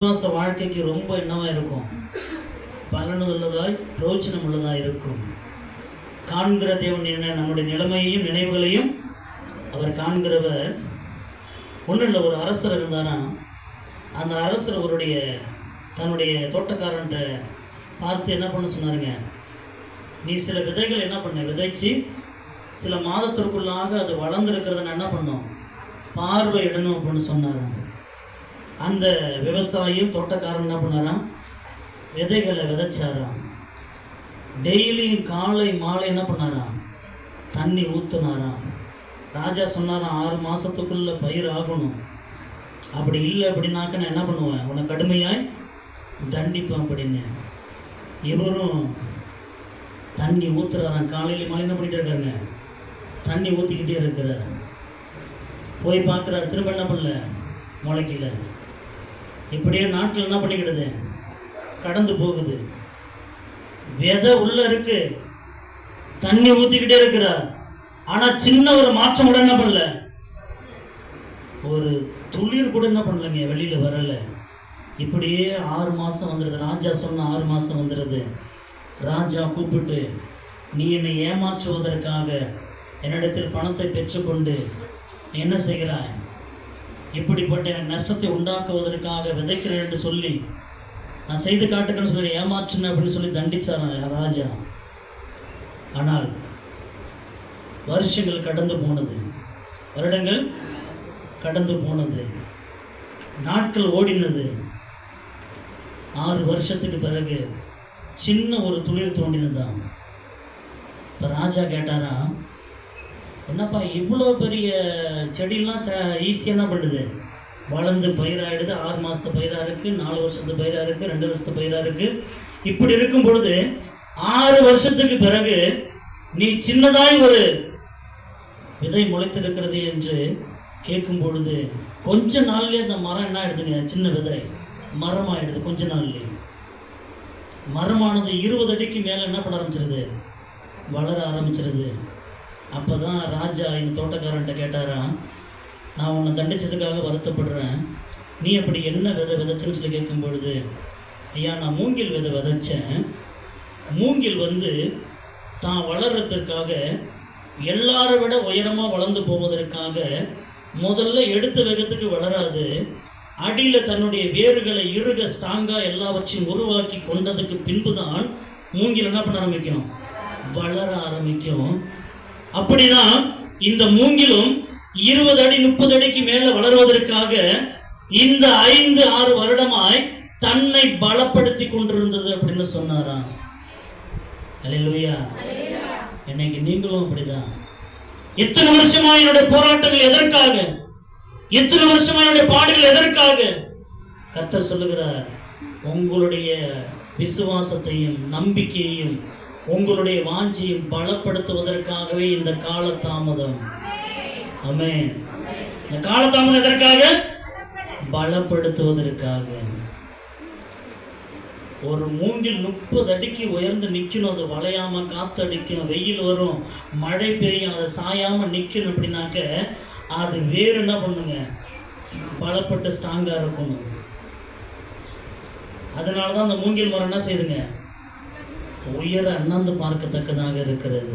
விசுவாச வாழ்க்கைக்கு ரொம்ப என்னவா இருக்கும், பலனுள்ளதாய் பிரயோஜனம் உள்ளதாக இருக்கும். காண்கிற தேவன் என்ன, நம்முடைய நிலைமையையும் நினைவுகளையும் அவர் காண்கிறவர். ஒன்றும் இல்லை, ஒரு அரசர் இருந்தாராம். அந்த அரசர் தன்னுடைய தோட்டக்காரன்ட்ட பார்த்து என்ன பண்ண சொன்னாருங்க, நீ சில விதைகள் என்ன பண்ண விதைச்சி சில மாதத்திற்குள்ளாக அது வளர்ந்துருக்கிறத நான் என்ன பண்ணோம், பார்வையிடணும் அப்படின்னு சொன்னாராம். அந்த விவசாயியும் தோட்டக்காரன் என்ன பண்ணாராம், விதைகளை விதைச்சாராம். டெய்லியும் காலை மாலை என்ன பண்ணாராம், தண்ணி ஊற்றுனாராம். ராஜா சொன்னாராம், 6 மாதத்துக்குள்ளே பயிர் ஆகணும், அப்படி இல்லை அப்படின்னாக்க நான் என்ன பண்ணுவேன், உன்னை கடுமையாய் தண்டிப்பேன் அப்படின்னு. இவரும் தண்ணி ஊற்றுறாராம். காலையில் மாலை என்ன பண்ணிட்டு இருக்காருங்க, தண்ணி ஊற்றிக்கிட்டே இருக்கிறார். போய் பார்க்குறாரு, திரும்ப என்ன பண்ணல, முளைக்கல. இப்படியே நாட்டில் என்ன பண்ணிக்கிடுது, கடந்து போகுது. விதை உள்ள இருக்கு, தண்ணி ஊற்றிக்கிட்டே இருக்கிறார். ஆனால் சின்ன ஒரு மாற்றம் கூட என்ன பண்ணல, ஒரு துளிர் கூட என்ன பண்ணலைங்க, வெளியில் வரலை. இப்படியே 6 மாதம் வந்துடுது. ராஜா சொன்ன 6 மாதம் வந்துடுது. ராஜா கூப்பிட்டு, நீ என்னை ஏமாற்றுவதற்காக என்னிடத்தில் பணத்தை பெற்றுக்கொண்டு என்ன செய்கிறாய், இப்படிப்பட்ட எனக்கு நஷ்டத்தை உண்டாக்குவதற்காக விதைக்கிறேன் என்று சொல்லி நான் செய்து காட்டுக்கன்னு சொல்லி ஏமாற்றினேன் அப்படின்னு சொல்லி தண்டிச்சாரான் ராஜா. ஆனால் வருஷங்கள் கடந்து போனது, வருடங்கள் கடந்து போனது, நாட்கள் ஓடினது. 6 வருஷத்துக்கு பிறகு சின்ன ஒரு துளிர் தோண்டினதான். இப்போ ராஜா கேட்டாரா, என்னப்பா இவ்வளோ பெரிய செடியெல்லாம் ஈஸியாக என்ன பண்ணுது, வளர்ந்து பயிராகிடுது. 6 மாதத்து பயிராக இருக்குது, 4 வருஷத்து பயிராக இருக்குது, 2 வருஷத்து பயிராக இருக்குது. இப்படி இருக்கும் பொழுது 6 வருஷத்துக்கு பிறகு நீ சின்னதாய் ஒரு விதை முளைத்திருக்கிறது என்று கேட்கும் பொழுது கொஞ்ச நாள்லேயே அந்த மரம் என்ன ஆகிடுதுங்க, சின்ன விதை மரமாகிடுது. கொஞ்ச நாள்லேயே மரமானது 20 அடிக்கு மேலே என்ன பண்ண ஆரம்பிச்சிருது, வளர ஆரம்பிச்சிருது. அப்போ தான் ராஜா இந்த தோட்டக்காரன்ட்ட கேட்டாராம், நான் உன்னை தண்டிச்சதுக்காக வருத்தப்படுறேன், நீ அப்படி என்ன விதை விதைச்சுன்னு சொல்லி கேட்கும் பொழுது, ஐயா நான் மூங்கில் விதை விதைச்சேன். மூங்கில் தான் வளர்கிறதுக்காக எல்லாரை விட உயரமாக வளர்ந்து போவதற்காக முதல்ல எடுத்த வேகத்துக்கு வளராது, அடியில் தன்னுடைய வேர்களை இறுக ஸ்ட்ராங்காக எல்லாவற்றையும் உருவாக்கி கொண்டதுக்கு பின்பு தான் மூங்கில் என்ன பண்ண ஆரம்பிக்கும், வளர ஆரம்பிக்கும். அப்படிதான் இந்த மூங்கிலும் 20 அடி 30 அடிக்கு மேல வளர்வதற்காக இந்த 5-6 வருடமாய் தன்னை பலப்படுத்தி கொண்டிருந்தது அப்படின்னு சொன்னாராம். அல்லேலூயா. இன்னைக்கு நீங்களும் அப்படிதான். எத்தனை வருஷமா என்னுடைய போராட்டங்கள் எதற்காக, எத்தனை வருஷமா என்னுடைய பாடுகள் எதற்காக? கர்த்தர் சொல்லுகிறார், உங்களுடைய விசுவாசத்தையும் நம்பிக்கையையும் உங்களுடைய வாஞ்சியும் பலப்படுத்துவதற்காகவே இந்த காலதாமதம். ஆமென். இந்த காலதாமதம் எதற்காக, பலப்படுத்துவதற்காக. ஒரு மூங்கில் 30 அடிக்கு உயர்ந்து நிற்கணும், அது வளையாம காத்தடிக்கும், வெயில் வரும், மழை பெய்யும், அதை சாயாம நிற்கணும். அப்படின்னாக்க அது வேறு என்ன பண்ணுங்க, பலப்பட்டு ஸ்ட்ராங்கா இருக்கணும். அதனாலதான் அந்த மூங்கில் மரம் என்ன செய்யுதுங்க, உயர அண்ணாந்து பார்க்கத்தக்கதாக இருக்கிறது.